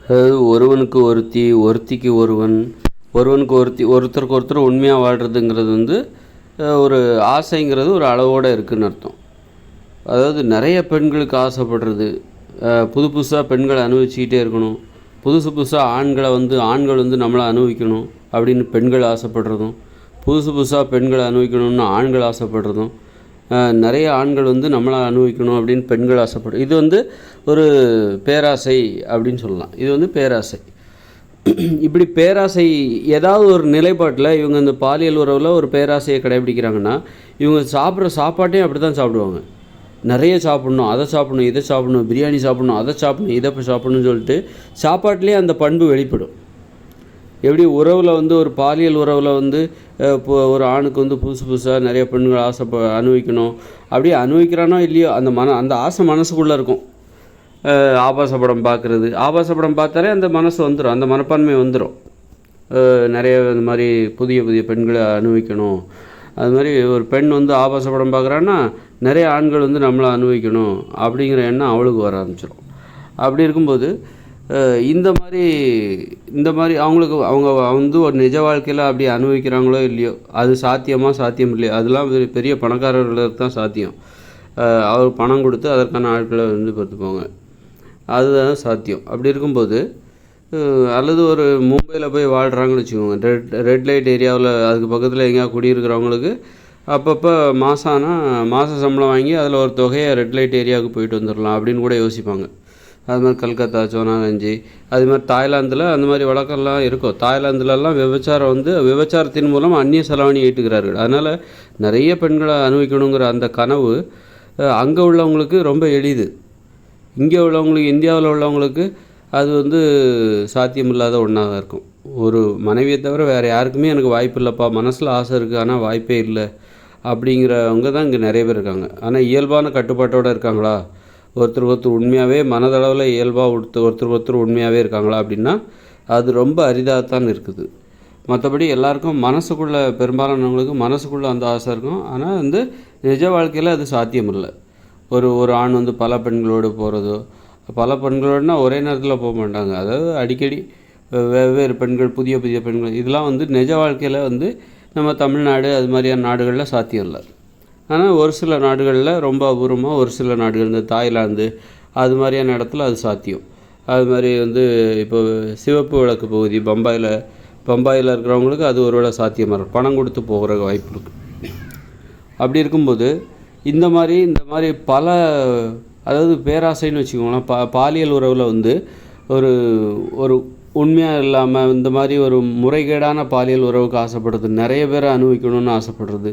அதாவது ஒருவனுக்கு ஒருத்தி, ஒருத்திக்கு ஒருவன், ஒருவனுக்கு ஒருத்தி, ஒருத்தருக்கு ஒருத்தர் உண்மையாக வாழ்கிறதுங்கிறது வந்து ஒரு ஆசைங்கிறது ஒரு அளவோடு இருக்குதுன்னு அர்த்தம். அதாவது நிறைய பெண்களுக்கு ஆசைப்படுறது, புது புதுசாக பெண்களை அனுபவிச்சுக்கிட்டே இருக்கணும், புதுசு புதுசாக ஆண்கள் வந்து நம்மளை அனுபவிக்கணும் அப்படின்னு பெண்கள் ஆசைப்படுறதும், புதுசு புதுசாக பெண்களை அனுபவிக்கணும்னு ஆண்கள் ஆசைப்படுறதும், நிறைய ஆண்கள் வந்து நம்மளை அனுபவிக்கணும் அப்படின்னு பெண்கள் ஆசைப்படும். இது வந்து ஒரு பேராசை அப்படின்னு சொல்லலாம். இது வந்து பேராசை. இப்படி பேராசை ஏதாவது ஒரு நிலைப்பாட்டில் இவங்க இந்த பாலியல் உறவில் ஒரு பேராசையை கடைபிடிக்கிறாங்கன்னா, இவங்க சாப்பிட்ற சாப்பாட்டையும் அப்படி தான் சாப்பிடுவாங்க. நிறைய சாப்பிட்ணும், அதை சாப்பிட்ணும், இதை சாப்பிட்ணும், பிரியாணி சாப்பிட்ணும், அதை சாப்பிட்ணும், இதை சாப்பிட்ணுன்னு சொல்லிட்டு சாப்பாட்டிலே அந்த பண்பு வெளிப்படும். எப்படி உறவில் வந்து ஒரு பாலியல் உறவில் வந்து இப்போ ஒரு ஆணுக்கு வந்து புதுசு புதுசாக நிறைய பெண்கள் அனுபவிக்கணும், அப்படியே அனுபவிக்கிறானோ இல்லையோ அந்த ஆசை மனசுக்குள்ளே இருக்கும். ஆபாச படம் பார்க்குறது, ஆபாச படம் பார்த்தாலே அந்த மனசு வந்துடும், அந்த மனப்பான்மை வந்துடும். நிறைய இந்த மாதிரி புதிய புதிய பெண்களை அனுபவிக்கணும், அது மாதிரி ஒரு பெண் வந்து ஆபாச படம் பார்க்குறான்னா நிறைய ஆண்கள் வந்து நம்மளை அனுபவிக்கணும் அப்படிங்கிற எண்ணம் அவளுக்கு வர ஆரம்பிச்சிடும். அப்படி இருக்கும்போது இந்த மாதிரி அவங்க வந்து ஒரு நிஜ வாழ்க்கையில் அப்படி அனுபவிக்கிறாங்களோ இல்லையோ, அது சாத்தியம் இல்லையோ, அதெல்லாம் பெரிய பணக்காரர்களுக்கு தான் சாத்தியம். அவர் பணம் கொடுத்து அதற்கான ஆட்களை வந்து பார்த்துப்போங்க, அதுதான் சாத்தியம். அப்படி இருக்கும்போது அல்லது ஒரு மும்பையில் போய் வாழ்கிறாங்கன்னு வச்சுக்கோங்க, ரெட் லைட் ஏரியாவில் அதுக்கு பக்கத்தில் எங்கேயா குடியிருக்கிறவங்களுக்கு அப்பப்போ மாத சம்பளம் வாங்கி அதில் ஒரு தொகையை ரெட் லைட் ஏரியாவுக்கு போயிட்டு வந்துடலாம் அப்படின்னு கூட யோசிப்பாங்க. அது மாதிரி கல்கத்தா, சோனாகஞ்சி, அது மாதிரி தாய்லாந்தில் அந்த மாதிரி வழக்கம்லாம் இருக்கும். தாய்லாந்துலலாம் விபச்சாரத்தின் மூலம் அந்நிய செலாவணி ஈட்டுகிறார்கள். அதனால் நிறைய பெண்களை அனுபவிக்கணுங்கிற அந்த கனவு அங்கே உள்ளவங்களுக்கு ரொம்ப எளிது. இங்கே உள்ளவங்களுக்கு, இந்தியாவில் உள்ளவங்களுக்கு அது வந்து சாத்தியமில்லாத ஒன்றாக இருக்கும். ஒரு மனைவியை தவிர வேறு யாருக்குமே எனக்கு வாய்ப்பு இல்லைப்பா, மனசில் ஆசை இருக்குது ஆனால் வாய்ப்பே இல்லை அப்படிங்கிறவங்க தான் இங்கே நிறைய பேர் இருக்காங்க. ஆனால் இயல்பான கட்டுப்பாட்டோடு இருக்காங்களா, ஒருத்தருக்கு உண்மையாகவே மனதளவில் இயல்பாக ஒருத்தருக்கு உண்மையாகவே இருக்காங்களா அப்படின்னா அது ரொம்ப அரிதாகத்தான் இருக்குது. மற்றபடி எல்லாருக்கும் பெரும்பாலானவங்களுக்கு மனசுக்குள்ளே அந்த ஆசை இருக்கும். ஆனால் வந்து நிஜ வாழ்க்கையில் அது சாத்தியம் இல்லை. ஒரு ஆண் வந்து பல பெண்களோடு போகிறதோ, பல பெண்களோடுனா ஒரே நேரத்தில் போக மாட்டாங்க, அதாவது அடிக்கடி வெவ்வேறு பெண்கள், புதிய புதிய பெண்கள், இதெல்லாம் வந்து நிஜ வாழ்க்கையில் வந்து நம்ம தமிழ்நாடு அது மாதிரியான நாடுகளில் சாத்தியம் இல்லை. ஆனால் ஒரு சில நாடுகளில் ரொம்ப அபூர்வமாக, ஒரு சில நாடுகள் இந்த தாய்லாந்து அது மாதிரியான இடத்துல அது சாத்தியம். அது மாதிரி வந்து இப்போ சிவப்பு விளக்கு பகுதி பம்பாயில் இருக்கிறவங்களுக்கு அது ஒரு வேளை சாத்தியமாக இருக்கும், பணம் கொடுத்து போகிற வாய்ப்பு இருக்குது. அப்படி இருக்கும்போது இந்த மாதிரி பல, அதாவது பேராசைன்னு வச்சுக்கோங்களேன், பாலியல் உறவில் வந்து ஒரு உண்மையாக இல்லாமல் இந்த மாதிரி ஒரு முறைகேடான பாலியல் உறவுக்கு ஆசைப்படுறது, நிறைய பேரை அனுபவிக்கணும்னு ஆசைப்படுறது,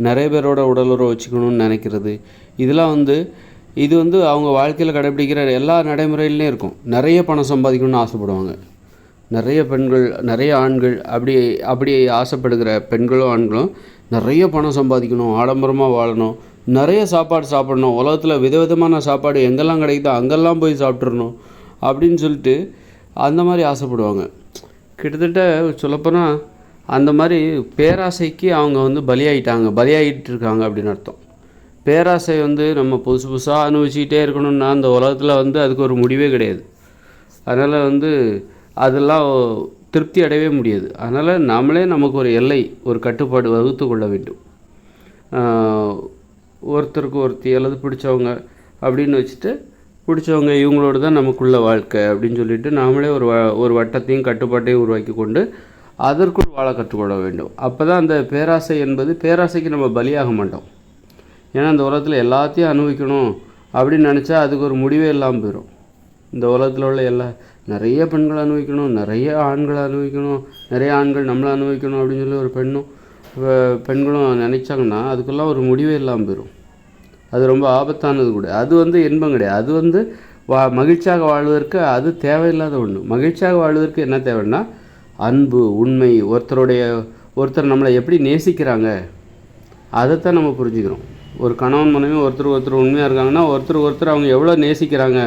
நிறைய பேரோட உடல் உறவு வச்சுக்கணும்னு நினைக்கிறது, இதெல்லாம் வந்து இது வந்து அவங்க வாழ்க்கையில் கடைபிடிக்கிற எல்லா நடைமுறையிலையும் இருக்கும். நிறைய பணம் சம்பாதிக்கணும்னு ஆசைப்படுவாங்க நிறைய பெண்கள், நிறைய ஆண்கள். அப்படி ஆசைப்படுகிற பெண்களும் ஆண்களும் நிறைய பணம் சம்பாதிக்கணும், ஆடம்பரமாக வாழணும், நிறைய சாப்பாடு சாப்பிடணும், உலகத்தில் விதவிதமான சாப்பாடு எங்கெல்லாம் கிடைக்குதோ அங்கெல்லாம் போய் சாப்பிட்றணும் அப்படின்னு சொல்லிட்டு அந்த மாதிரி ஆசைப்படுவாங்க. கிட்டத்தட்ட சொல்லப்போனால் அந்த மாதிரி பேராசைக்கு அவங்க வந்து பலியாகிட்டு இருக்காங்க அப்படின்னு அர்த்தம். பேராசை வந்து நம்ம புதுசு புதுசாக அனுபவிச்சுக்கிட்டே இருக்கணும்னா அந்த உலகத்தில் வந்து அதுக்கு ஒரு முடிவே கிடையாது. அதனால் வந்து அதெல்லாம் திருப்தி அடையவே முடியாது. அதனால் நாமளே நமக்கு ஒரு எல்லை, ஒரு கட்டுப்பாடு வகுத்து கொள்ள வேண்டும். ஒருத்தருக்கு ஒருத்தி அல்லது பிடிச்சவங்க அப்படின்னு வச்சுட்டு, பிடிச்சவங்க இவங்களோடு தான் நமக்குள்ள வாழ்க்கை அப்படின்னு சொல்லிட்டு நாமளே ஒரு வட்டத்தையும் கட்டுப்பாட்டையும் உருவாக்கி கொண்டு அதற்குள் வாழ கற்றுக்கொள்ள வேண்டும். அப்போ தான் அந்த பேராசைக்கு நம்ம பலியாக மாட்டோம். ஏன்னா இந்த உலகத்தில் எல்லாத்தையும் அனுபவிக்கணும் அப்படின்னு நினச்சா அதுக்கு ஒரு முடிவே இல்லாமல் போயிடும். இந்த உலகத்தில் உள்ள நிறைய பெண்களை அனுபவிக்கணும், நிறைய ஆண்களை அனுபவிக்கணும், நிறைய ஆண்கள் நம்மளை அனுபவிக்கணும் அப்படின்னு சொல்லி ஒரு பெண்களும் நினச்சாங்கன்னா அதுக்கெல்லாம் ஒரு முடிவே இல்லாமல் போயிடும். அது ரொம்ப ஆபத்தானது கூட. அது வந்து இன்பம் கிடையாது. அது வந்து மகிழ்ச்சியாக வாழ்வதற்கு அது தேவையில்லாத ஒன்று. மகிழ்ச்சியாக வாழ்வதற்கு என்ன தேவைன்னா அன்பு, உண்மை, ஒருத்தர் நம்மளை எப்படி நேசிக்கிறாங்க அதைத்தான் நம்ம புரிஞ்சுக்கிறோம். ஒரு கணவன் மனைவி ஒருத்தர் உண்மையாக இருக்காங்கன்னா ஒருத்தர் அவங்க எவ்வளோ நேசிக்கிறாங்க,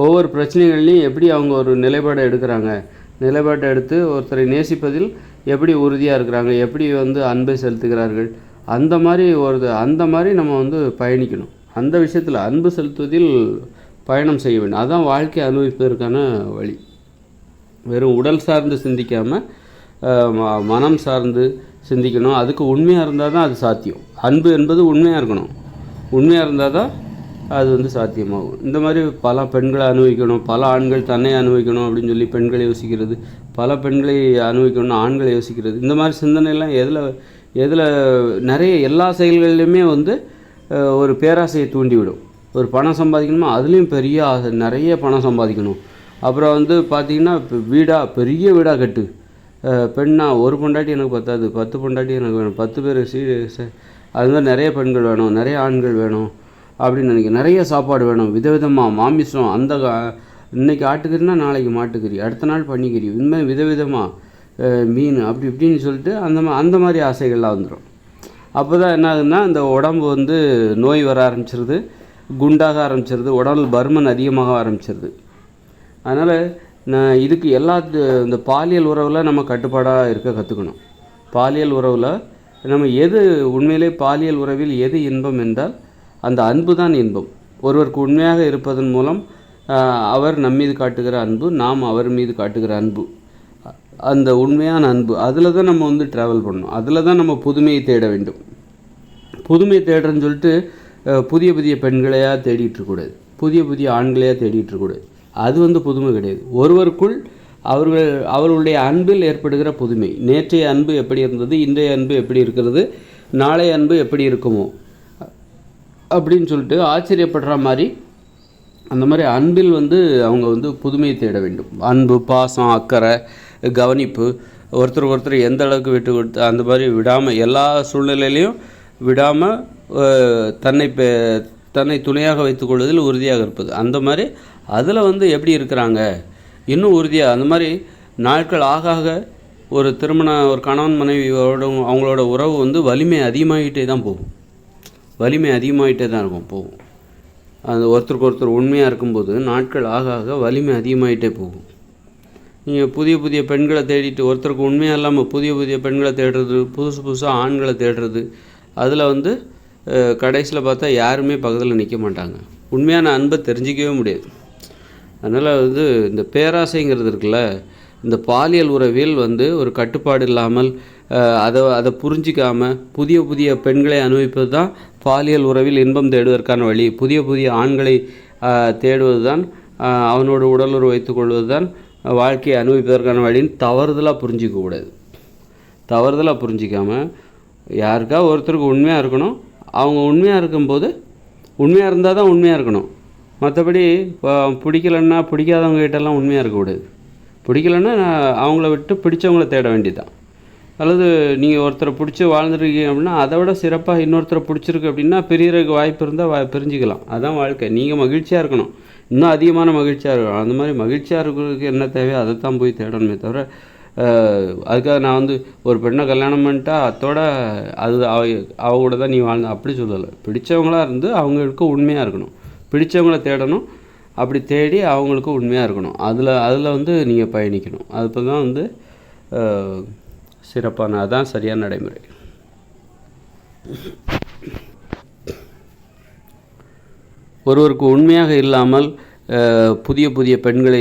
ஒவ்வொரு பிரச்சனைகள்லையும் எப்படி அவங்க ஒரு நிலைப்பாடை எடுத்து ஒருத்தரை நேசிப்பதில் எப்படி உறுதியாக இருக்கிறாங்க, எப்படி வந்து அன்பை செலுத்துகிறார்கள், அந்த மாதிரி நம்ம வந்து பயணிக்கணும். அந்த விஷயத்தில் அன்பு செலுத்துவதில் பயணம் செய்ய வேண்டும். அதுதான் வாழ்க்கை அனுபவிப்பதற்கான வழி. வெறும் உடல் சார்ந்து சிந்திக்காமல் மனம் சார்ந்து சிந்திக்கணும். அதுக்கு உண்மையாக இருந்தால் தான் அது சாத்தியம். அன்பு என்பது உண்மையாக இருக்கணும். உண்மையாக இருந்தால் தான் அது வந்து சாத்தியமாகும். இந்த மாதிரி பல பெண்களை அனுபவிக்கணும், பல ஆண்கள் தன்னை அனுபவிக்கணும் அப்படின்னு சொல்லி பெண்களை யோசிக்கிறது, பல பெண்களை அனுபவிக்கணும்னு ஆண்களை யோசிக்கிறது, இந்த மாதிரி சிந்தனைலாம் எதில் நிறைய எல்லா செயல்கள்லையுமே வந்து ஒரு பேராசையை தூண்டிவிடும். ஒரு பணம் சம்பாதிக்கணுமா, அதுலேயும் பெரிய ஆசை, நிறைய பணம் சம்பாதிக்கணும். அப்புறம் வந்து பார்த்திங்கன்னா பெரிய வீடாக கட்டு, பெண்ணா ஒரு பொண்டாட்டி எனக்கு பத்தாது, 10 பொண்டாட்டி எனக்கு வேணும், 10 பேர் அது மாதிரி நிறைய பெண்கள் வேணும், நிறைய ஆண்கள் வேணும் அப்படின்னு நினைக்கிறேன். நிறைய சாப்பாடு வேணும், விதவிதமாக மாமிசம், இன்றைக்கி ஆட்டுக்கறினா நாளைக்கு மாட்டுக்கறி, அடுத்த நாள் பன்னிக்கறி, இந்த மாதிரி விதவிதமாக மீன், அப்படி இப்படின்னு சொல்லிட்டு அந்த மாதிரி ஆசைகள்லாம் வந்துடும். அப்போ தான் என்ன ஆகுதுன்னா, இந்த உடம்பு வந்து நோய் வர ஆரம்பிச்சிருது, குண்டாக ஆரம்பிச்சிருது, உடல் பருமன் அதிகமாக ஆரம்பிச்சிருது. அதனால் இதுக்கு இந்த பாலியல் உறவில் நம்ம கட்டுப்பாடாக இருக்க கற்றுக்கணும். பாலியல் உறவில் நம்ம உண்மையிலே பாலியல் உறவில் எது இன்பம் என்றால் அந்த அன்பு தான் இன்பம். ஒருவருக்கு உண்மையாக இருப்பதன் மூலம் அவர் நம்மீது காட்டுகிற அன்பு, நாம் அவர் மீது காட்டுகிற அன்பு, அந்த உண்மையான அன்பு, அதில் தான் நம்ம வந்து ட்ராவல் பண்ணணும். அதில் தான் நம்ம புதுமையை தேட வேண்டும். புதுமை தேடுறேன்னு சொல்லிட்டு புதிய புதிய பெண்களையாக தேடிட்டுருக்கூடாது, புதிய புதிய ஆண்களையாக தேடிட்டுருக்கூடாது. அது வந்து புதுமை கிடையாது. ஒருவருக்குள் அவர்களுடைய அன்பில் ஏற்படுகிற புதுமை. நேற்றைய அன்பு எப்படி இருந்தது, இன்றைய அன்பு எப்படி இருக்கிறது, நாளைய அன்பு எப்படி இருக்குமோ அப்படின்னு சொல்லிட்டு ஆச்சரியப்படுற மாதிரி அந்த மாதிரி அன்பில் வந்து அவங்க வந்து புதுமையை தேட வேண்டும். அன்பு, பாசம், அக்கறை, கவனிப்பு, ஒருத்தர் எந்த அளவுக்கு விட்டு கொடுத்து அந்த மாதிரி விடாமல், எல்லா சூழ்நிலையிலையும் விடாமல் தன்னை துணையாக வைத்துக்கொள்வதில் உறுதியாக இருப்பது. அந்த மாதிரி அதில் வந்து எப்படி இருக்கிறாங்க இன்னும் உறுதியாக. அந்த மாதிரி நாட்கள் ஆக ஒரு கணவன் மனைவியோட அவங்களோட உறவு வந்து வலிமை அதிகமாகிட்டே தான் போகும். வலிமை அதிகமாகிட்டே தான் போகும். அந்த ஒருத்தருக்கு உண்மையாக இருக்கும்போது நாட்கள் ஆக வலிமை அதிகமாகிட்டே போகும். நீங்கள் புதிய புதிய பெண்களை தேடிட்டு, ஒருத்தருக்கு உண்மையாக இல்லாமல் புதிய புதிய பெண்களை தேடுறது, புதுசாக ஆண்களை தேடுறது, அதில் வந்து கடைசியில் பார்த்தா யாருமே பக்கத்தில் நிற்க மாட்டாங்க. உண்மையான அன்பை தெரிஞ்சிக்கவே முடியாது. அதனால் வந்து இந்த பேராசைங்கிறது இருக்குல்ல, இந்த பாலியல் உறவில் வந்து ஒரு கட்டுப்பாடு இல்லாமல் அதை புரிஞ்சிக்காமல் புதிய புதிய பெண்களை அனுபவிப்பது தான் பாலியல் உறவில் இன்பம் தேடுவதற்கான வழி. புதிய புதிய ஆண்களை தேடுவது தான், அவனோட உடலுறவு வைத்துக்கொள்வது தான் வாழ்க்கையை அனுபவிப்பதற்கான வழின்னு தவறுதலாக புரிஞ்சிக்கக்கூடாது. தவறுதலாக புரிஞ்சிக்காமல் யாருக்கா ஒருத்தருக்கு உண்மையாக இருக்கணும். அவங்க உண்மையாக இருக்கும்போது, உண்மையாக இருந்தால் தான் உண்மையாக இருக்கணும். மற்றபடி பிடிக்கலன்னா பிடிக்காதவங்ககிட்டலாம் உண்மையாக இருக்கக்கூடாது. பிடிக்கலன்னா அவங்கள விட்டு பிடிச்சவங்கள தேட வேண்டியதுதான். அல்லது நீங்கள் ஒருத்தரை பிடிச்சி வாழ்ந்துருக்கீங்க அப்படின்னா அதை விட சிறப்பாக இன்னொருத்தரை பிடிச்சிருக்கு அப்படின்னா பிரியறதுக்கு வாய்ப்பு இருந்தால் பிரிஞ்சிக்கலாம். அதுதான் வாழ்க்கை. நீங்கள் மகிழ்ச்சியாக இருக்கணும், இன்னும் அதிகமான மகிழ்ச்சியாக இருக்கணும். அந்த மாதிரி மகிழ்ச்சியாக இருக்கிறதுக்கு என்ன தேவையோ அதை தான் போய் தேடணுமே தவிர, அதுக்காக நான் வந்து ஒரு பெண்ணை கல்யாணம் பண்ணிட்டா அதோட அவ கூட தான் நீ வாழ்ந்த அப்படி சொல்லலை. பிடிச்சவங்களாக இருந்து அவங்களுக்கு உண்மையாக இருக்கணும், பிடிச்சவங்கள தேடணும். அப்படி தேடி அவங்களுக்கு உண்மையாக இருக்கணும். அதில் வந்து நீங்கள் பயணிக்கணும். அப்போ தான் வந்து சிறப்பான, அதுதான் சரியான நடைமுறை. ஒருவருக்கு உண்மையாக இல்லாமல் புதிய புதிய பெண்களை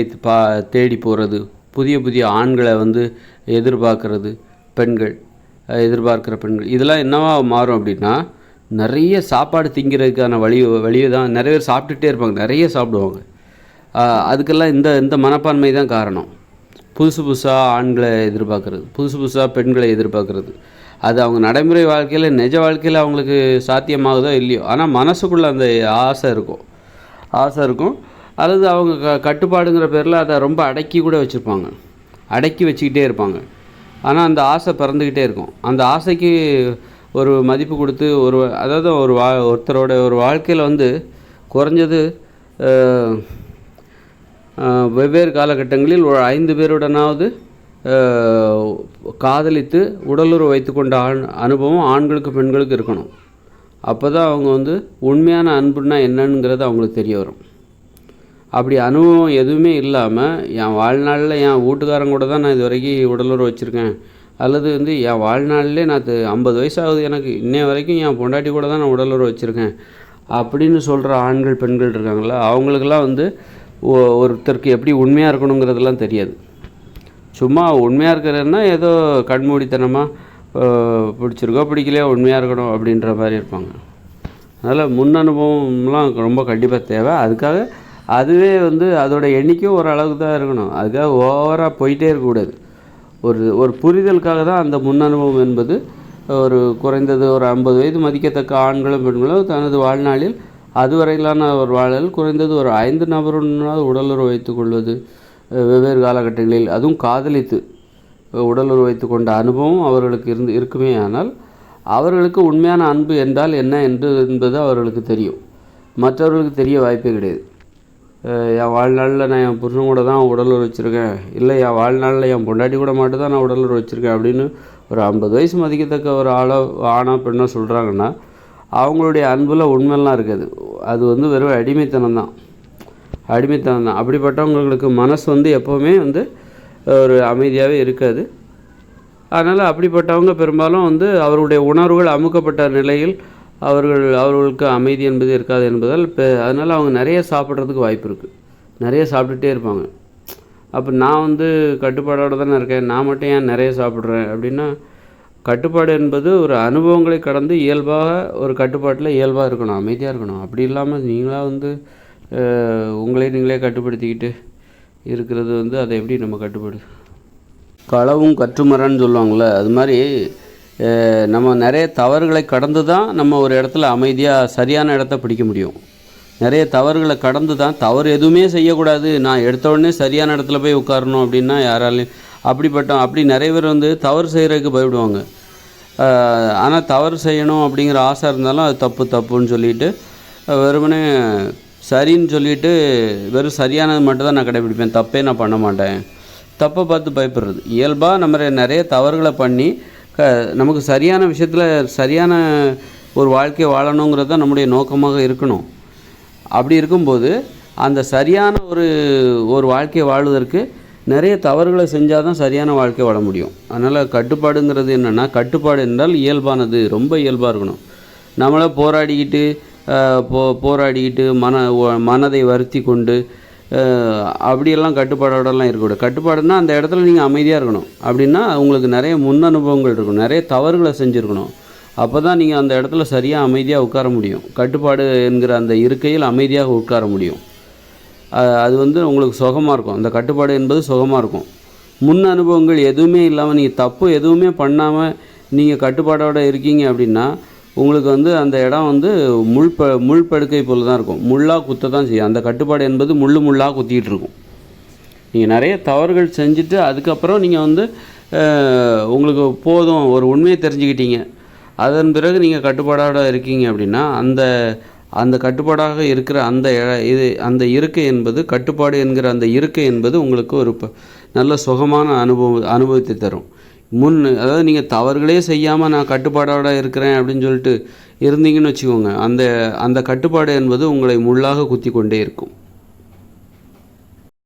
தேடி போகிறது, புதிய புதிய ஆண்களை வந்து எதிர்பார்க்கிற பெண்கள் இதெல்லாம் என்னவா மாறும் அப்படின்னா, நிறைய சாப்பாடு திங்கிறதுக்கான வழியை தான். நிறைய பேர் சாப்பிட்டுட்டே இருப்பாங்க, நிறைய சாப்பிடுவாங்க. அதுக்கெல்லாம் இந்த மனப்பான்மை தான் காரணம். புதுசாக ஆண்களை எதிர்பார்க்குறது, புதுசாக பெண்களை எதிர்பார்க்குறது. அது அவங்க நடைமுறை வாழ்க்கையில், நிஜ வாழ்க்கையில் அவங்களுக்கு சாத்தியமாகுதோ இல்லையோ, ஆனால் மனசுக்குள்ளே அந்த ஆசை இருக்கும். அல்லது அவங்க கட்டுப்பாடுங்கிற பேரில் அதை ரொம்ப அடக்கி கூட வச்சுருப்பாங்க, அடக்கி வச்சுக்கிட்டே இருப்பாங்க. ஆனால் அந்த ஆசை பறந்துக்கிட்டே இருக்கும். அந்த ஆசைக்கு ஒரு மதிப்பு கொடுத்து அதாவது ஒருத்தரோட ஒரு வாழ்க்கையில் வந்து குறைஞ்சது வெவ்வேறு காலகட்டங்களில் ஒரு 5 பேருடனாவது காதலித்து உடலுறவு வைத்து கொண்ட அனுபவம் ஆண்களுக்கு பெண்களுக்கு இருக்கணும். அப்போ தான் அவங்க வந்து உண்மையான அன்புன்னா என்னங்கிறது அவங்களுக்கு தெரிய வரும். அப்படி அனுபவம் எதுவுமே இல்லாமல் என் வாழ்நாளில் என் வீட்டுக்காரங்க கூட தான் நான் இது வரைக்கும் உடலுறவு வச்சுருக்கேன், அல்லது வந்து என் வாழ்நாளிலே நான் 50 வயசாகுது எனக்கு, இன்னைய வரைக்கும் என் பொண்டாட்டி கூட தான் நான் உடலுறவு வச்சுருக்கேன் அப்படின்னு சொல்கிற ஆண்கள் பெண்கள் இருக்காங்களா, அவங்களுக்கெல்லாம் வந்து ஒருத்தருக்கு எப்படி உண்மையாக இருக்கணுங்கிறதெல்லாம் தெரியாது. சும்மா உண்மையாக இருக்கிறன்னா ஏதோ கண்மூடித்தனமாக பிடிச்சிருக்கோ பிடிக்கலையோ உண்மையாக இருக்கணும் அப்படின்ற மாதிரி இருப்பாங்க. அதனால் முன் அனுபவம்லாம் ரொம்ப கண்டிப்பாக தேவை. அதுக்காக அதுவே அதோடய எண்ணிக்கையும் ஒரு அளவுக்கு தான் இருக்கணும். அதுக்காக ஓவராக போயிட்டே இருக்கக்கூடாது. ஒரு புரிதலுக்காக தான் அந்த முன் அனுபவம் என்பது ஒரு குறைந்தது ஒரு 50 வயது மதிக்கத்தக்க ஆண்களும் பெண்களும் தனது வாழ்நாளில் அதுவரையிலான ஒரு வாழல் குறைந்தது ஒரு 5 நபருடனாவது உடலுறவு வைத்துக்கொள்வது, வெவ்வேறு காலகட்டங்களில் அதுவும் காதலித்து உடலுறவு வைத்து கொண்ட அனுபவம் அவர்களுக்கு இருக்குமே. ஆனால் அவர்களுக்கு உண்மையான அன்பு என்றால் என்ன என்பது அவர்களுக்கு தெரியும். மற்றவர்களுக்கு தெரிய வாய்ப்பே கிடையாது. என் வாழ்நாளில் நான் என் புருஷன் கூட தான் உடலுறவு வச்சுருக்கேன், இல்லை என் வாழ்நாளில் என் பொண்டாட்டி கூட மட்டும் தான் நான் உடலுறவு வச்சுருக்கேன் அப்படின்னு ஒரு 50 வயசு மதிக்கத்தக்க ஒரு ஆணோ பெண்ணோ சொல்கிறாங்கன்னா அவங்களுடைய அன்பில் உண்மையெல்லாம் இருக்காது. அது வெறும் அடிமைத்தனம் தான். அப்படிப்பட்டவங்களுக்கு மனசு எப்போவுமே ஒரு அமைதியாகவே இருக்காது. அதனால் அப்படிப்பட்டவங்க பெரும்பாலும் அவர்களுடைய உணர்வுகள் அமுக்கப்பட்ட நிலையில் அவர்களுக்கு அமைதி என்பது இருக்காது என்பதால் அதனால் அவங்க நிறைய சாப்பிட்றதுக்கு வாய்ப்பு இருக்குது. நிறைய சாப்பிட்டுட்டே இருப்பாங்க. அப்போ நான் கட்டுப்பாடோடு தானே இருக்கேன், நான் மட்டும் ஏன் நிறைய சாப்பிட்றேன் அப்படின்னா, கட்டுப்பாடு என்பது ஒரு அனுபவங்களை கடந்து இயல்பாக ஒரு கட்டுப்பாட்டில் இயல்பாக இருக்கணும், அமைதியாக இருக்கணும். அப்படி இல்லாமல் நீங்களாக உங்களே நீங்களே கட்டுப்படுத்திக்கிட்டு இருக்கிறது அதை எப்படி நம்ம கட்டுப்பாடு? களவும் கற்றுமரன்னு சொல்லுவாங்கள்ல, அது மாதிரி நம்ம நிறைய தவறுகளை கடந்து தான் நம்ம ஒரு இடத்துல அமைதியாக சரியான இடத்த பிடிக்க முடியும். நிறைய தவறுகளை கடந்து தான், தவறு எதுவுமே செய்யக்கூடாது, நான் எடுத்த உடனே சரியான இடத்துல போய் உட்காரணும் அப்படின்னா யாராலையும் அப்படி நிறைய பேர் தவறு செய்கிறதுக்கு பயப்படுவாங்க. ஆனால் தவறு செய்யணும் அப்படிங்கிற ஆசை இருந்தாலும் அது தப்புன்னு சொல்லிட்டு வெறுமனே சரின்னு சொல்லிட்டு வெறும் சரியானது மட்டும் தான் நான் கடைப்பிடிப்பேன், தப்பே நான் பண்ண மாட்டேன். தப்பை பார்த்து பயப்படுறது இயல்பாக. நம்ம நிறைய தவறுகளை பண்ணி நமக்கு சரியான விஷயத்தில் சரியான ஒரு வாழ்க்கையை வாழணுங்கிறது தான் நம்முடைய நோக்கமாக இருக்கணும். அப்படி இருக்கும்போது அந்த சரியான ஒரு வாழ்க்கையை வாழ்வதற்கு நிறைய தவறுகளை செஞ்சால் தான் சரியான வாழ்க்கை வாழ முடியும். அதனால் கட்டுப்பாடுங்கிறது என்னென்னா, கட்டுப்பாடு என்றால் இயல்பானது, ரொம்ப இயல்பாக இருக்கணும். நம்மளை போராடிக்கிட்டு மனதை வருத்தி கொண்டு அப்படியெல்லாம் கட்டுப்பாடோடலாம் இருக்கக்கூடாது. கட்டுப்பாடுன்னா அந்த இடத்துல நீங்கள் அமைதியாக இருக்கணும். அப்படின்னா உங்களுக்கு நிறைய முன் அனுபவங்கள் இருக்கணும், நிறைய தவறுகளை செஞ்சுருக்கணும். அப்போ தான் நீங்கள் அந்த இடத்துல சரியாக அமைதியாக உட்கார முடியும். கட்டுப்பாடு என்கிற அந்த இருக்கையில் அமைதியாக உட்கார முடியும். அது உங்களுக்கு சுகமாக இருக்கும். அந்த கட்டுப்பாடு என்பது சுகமாக இருக்கும். முன் அனுபவங்கள் எதுவுமே இல்லாமல் நீங்கள் தப்பு எதுவுமே பண்ணாமல் நீங்கள் கட்டுப்பாடோடு இருக்கீங்க அப்படின்னா உங்களுக்கு அந்த இடம் முள் படுக்கை போல் தான் இருக்கும். முள்ளாக குத்த தான் செய்யும். அந்த கட்டுப்பாடு என்பது முள்ளாக குத்திக்கிட்டு இருக்கும். நீங்கள் நிறைய தவறுகள் செஞ்சுட்டு அதுக்கப்புறம் நீங்கள் உங்களுக்கு போதும், ஒரு உண்மையை தெரிஞ்சுக்கிட்டீங்க, அதன் பிறகு நீங்கள் கட்டுப்பாடோடு இருக்கீங்க அப்படின்னா அந்த கட்டுப்பாடாக இருக்கிற அந்த இருக்கை என்பது, கட்டுப்பாடு என்கிற அந்த இருக்கை என்பது உங்களுக்கு ஒரு நல்ல சுகமான அனுபவத்தை தரும். அதாவது நீங்கள் தவறுகளே செய்யாமல் நான் கட்டுப்பாடோடு இருக்கிறேன் அப்படின்னு சொல்லிட்டு இருந்தீங்கன்னு வச்சுக்கோங்க, அந்த கட்டுப்பாடு என்பது உங்களை முள்ளாக குத்தி கொண்டே இருக்கும்.